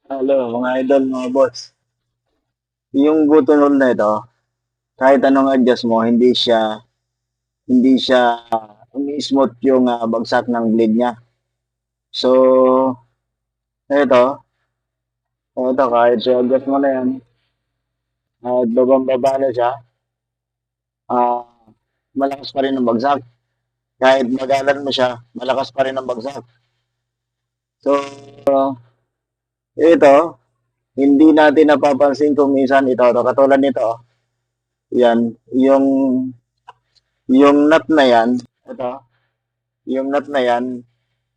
Hello, mga idol, mga boss. Yung button hole na ito, kahit anong adjust mo, hindi siya umi-smooth yung bagsak ng blade niya. So, ito kahit i-adjust mo na yan, at babang-baba na siya, ah, malakas pa rin ang bagsak. Kahit magalan mo siya, malakas pa rin ang bagsak. So, ito, hindi natin napapansin kung minsan ito, katulad nito, yan, yung nut na yan, ito, yung nut na yan,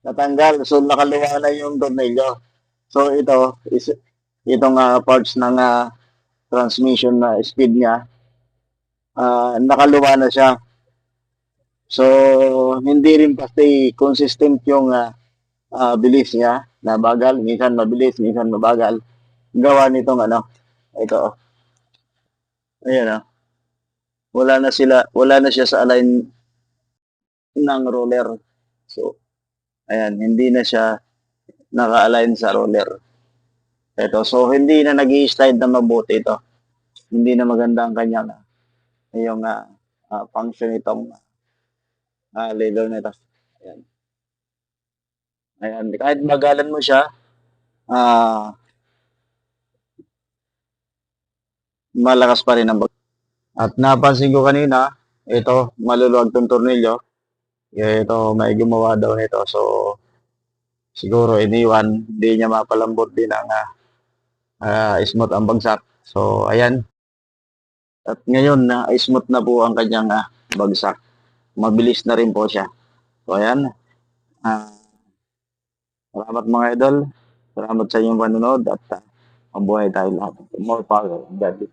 natanggal. So, nakaluwa na yung tornilyo. So, itong parts ng transmission na speed niya, nakaluwa na siya. So, hindi rin pasti consistent yung bilis niya na bagal. Minsan mabilis, minsan mabagal. Gawa nitong ito. Ayan wala na siya sa align ng roller. So, ayan, hindi na siya naka-align sa roller. Ito, so hindi na nag-i-slide na mabuti ito. Hindi na maganda ang kanyang yung function itong lever nito. Ayan. Ayan. Kahit bagalan mo siya, ah, malakas pa rin ang bag. At napansin ko kanina, ito, maluluwag tong tornilyo. Ito, may gumawa daw nito. So, siguro iniwan, hindi niya mapalambot din ang smooth ang bagsak. So, ayan. At ngayon, smooth na po ang kanyang bagsak. Mabilis na rin po siya. So, ayan. Ah, Salamat mga idol. Salamat sa inyong panonood at mabuhay tayo lahat. More power. God bless.